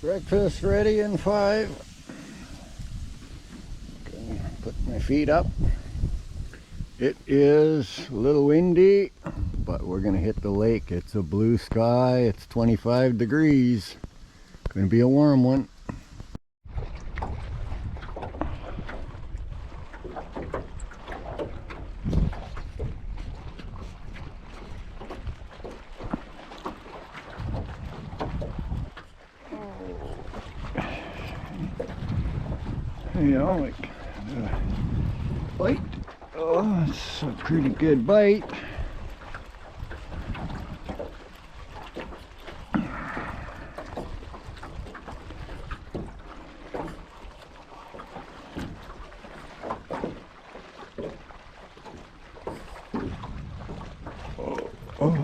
Breakfast ready in 5. Gonna put my feet up. It is a little windy, but we're gonna hit the lake. It's a blue sky. It's 25 degrees. Gonna be a warm one. You know, like bite. Oh, it's a pretty good bite. Oh,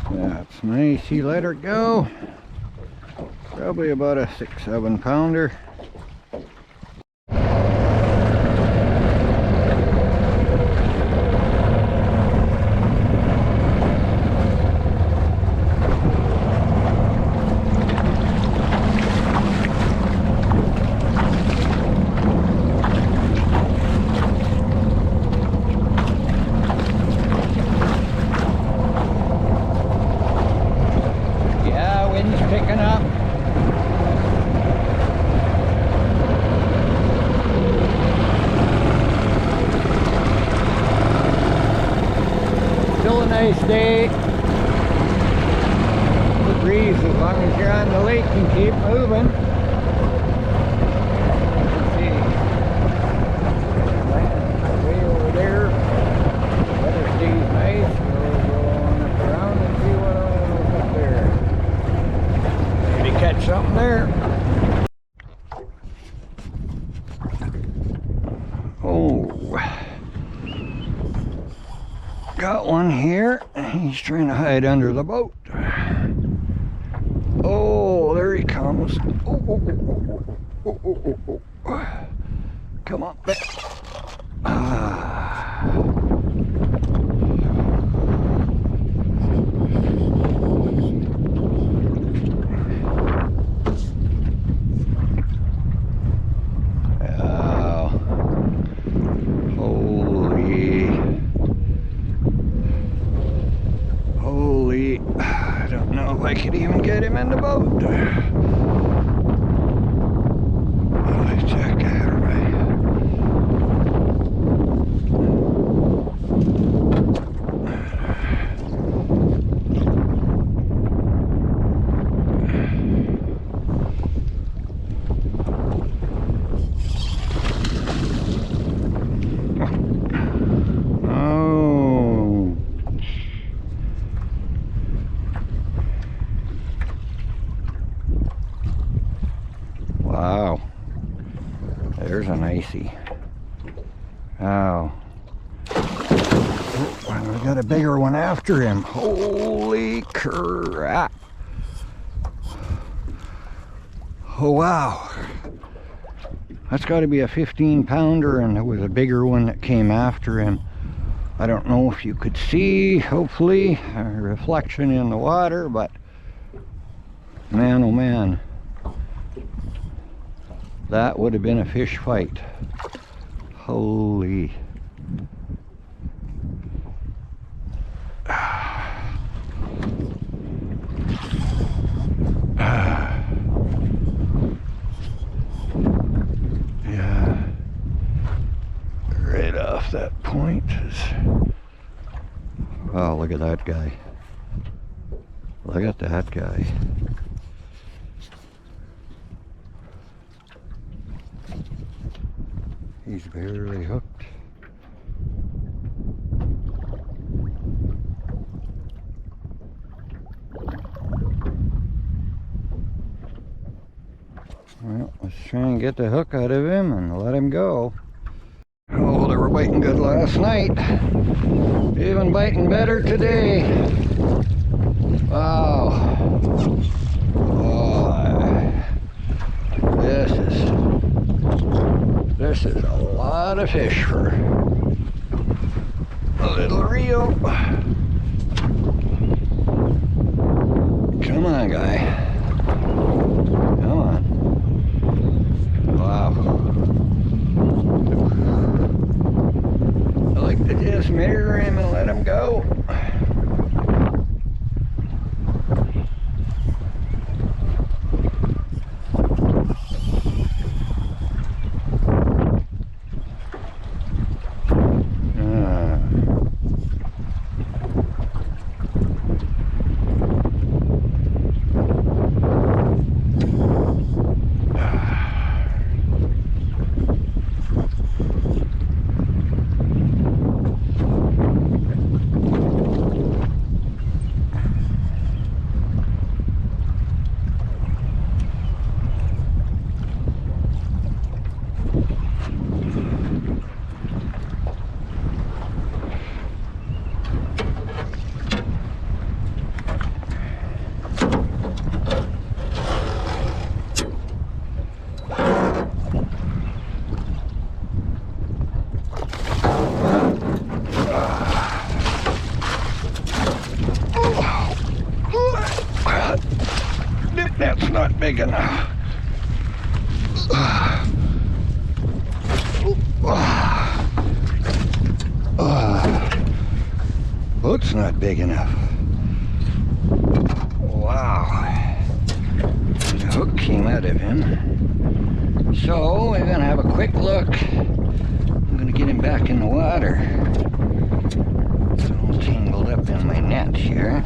that's nice. He let her go. Probably about a 6-7 pounder. Picking up. Still a nice day. The breeze, as long as you're on the lake, can keep moving. Let's see. Way over there. Weather stays nice. We'll go on up around and see what else up there. Catch something there. Oh, got one here. He's trying to hide under the boat. Oh, there he comes. Oh. Come on back. I don't know if I could even get him in the boat. Holy check out, right? Wow, there's an icy. Oh, and we got a bigger one after him. Holy crap. Oh wow, that's got to be a 15 pounder, and there was a bigger one that came after him. I don't know if you could see, hopefully, a reflection in the water, but man, oh man. That would have been a fish fight. Holy. Yeah. Right off that point is... Oh, look at that guy. Look at that guy. He's barely hooked. Well, let's try and get the hook out of him and let him go. Oh, they were biting good last night. Even biting better today. Wow. Oh, this is a lot of fish for a little reel. Come on, guy. Come on. Wow. I like to just mirror him and let him go. That's not big enough. Boat's not big enough. Wow. The hook came out of him. So we're gonna have a quick look. I'm gonna get him back in the water. It's all tangled up in my net here.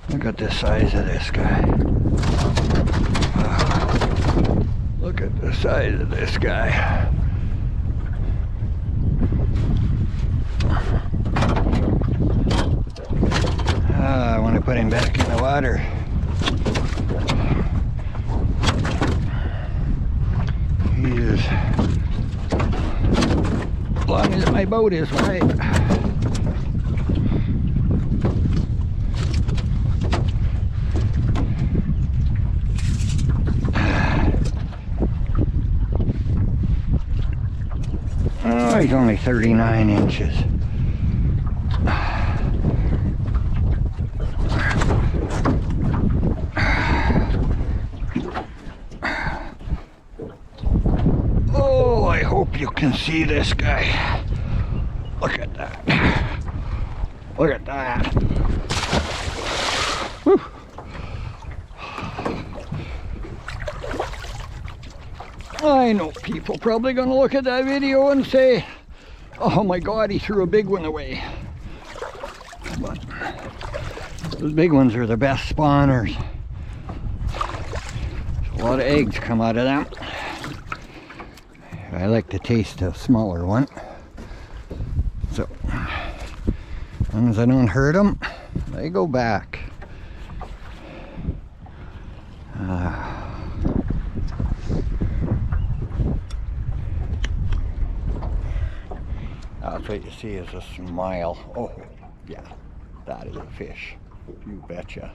Look at the size of this guy. Look at the size of this guy. I want to put him back in the water. He is, as long as my boat is right. Oh, he's only 39 inches. Oh, I hope you can see this guy. Look at that. Look at that. Whew. I know people probably gonna look at that video and say, oh my god, he threw a big one away. But those big ones are the best spawners. A lot of eggs come out of them. I like to taste a smaller one. So, as long as I don't hurt them, they go back. That's what you see is a smile. Oh, yeah, that is a fish. You betcha.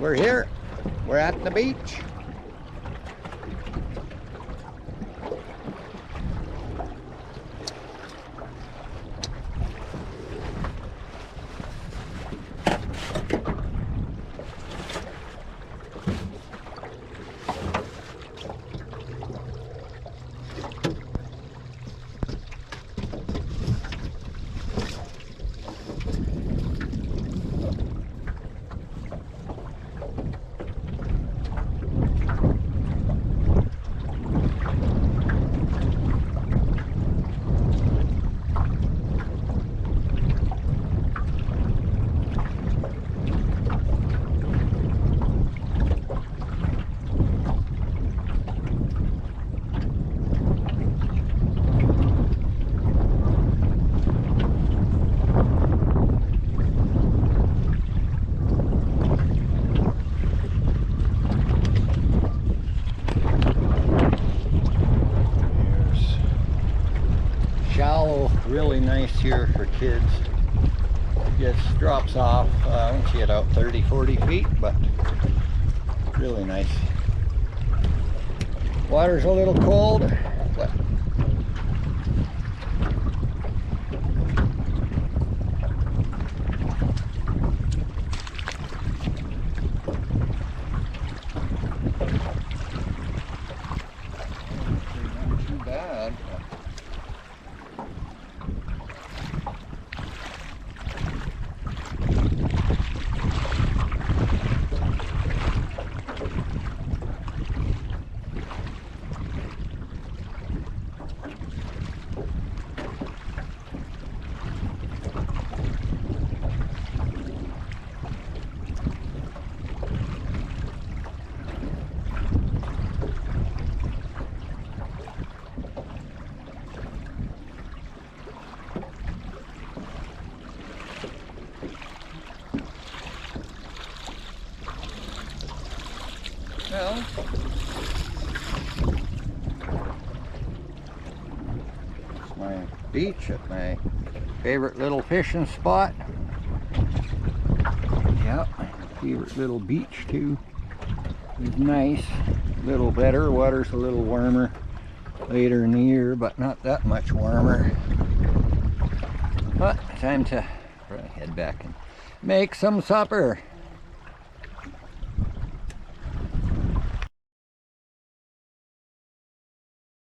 we're here. We're at the beach. Shallow, really nice here for kids. Just drops off once you get out 30-40 feet, but really nice. Water's a little cold, but not too bad. Well, it's my beach at my favorite little fishing spot. Yep, my favorite little beach too. It's nice, a little better. Water's a little warmer later in the year, but not that much warmer. But time to head back and make some supper.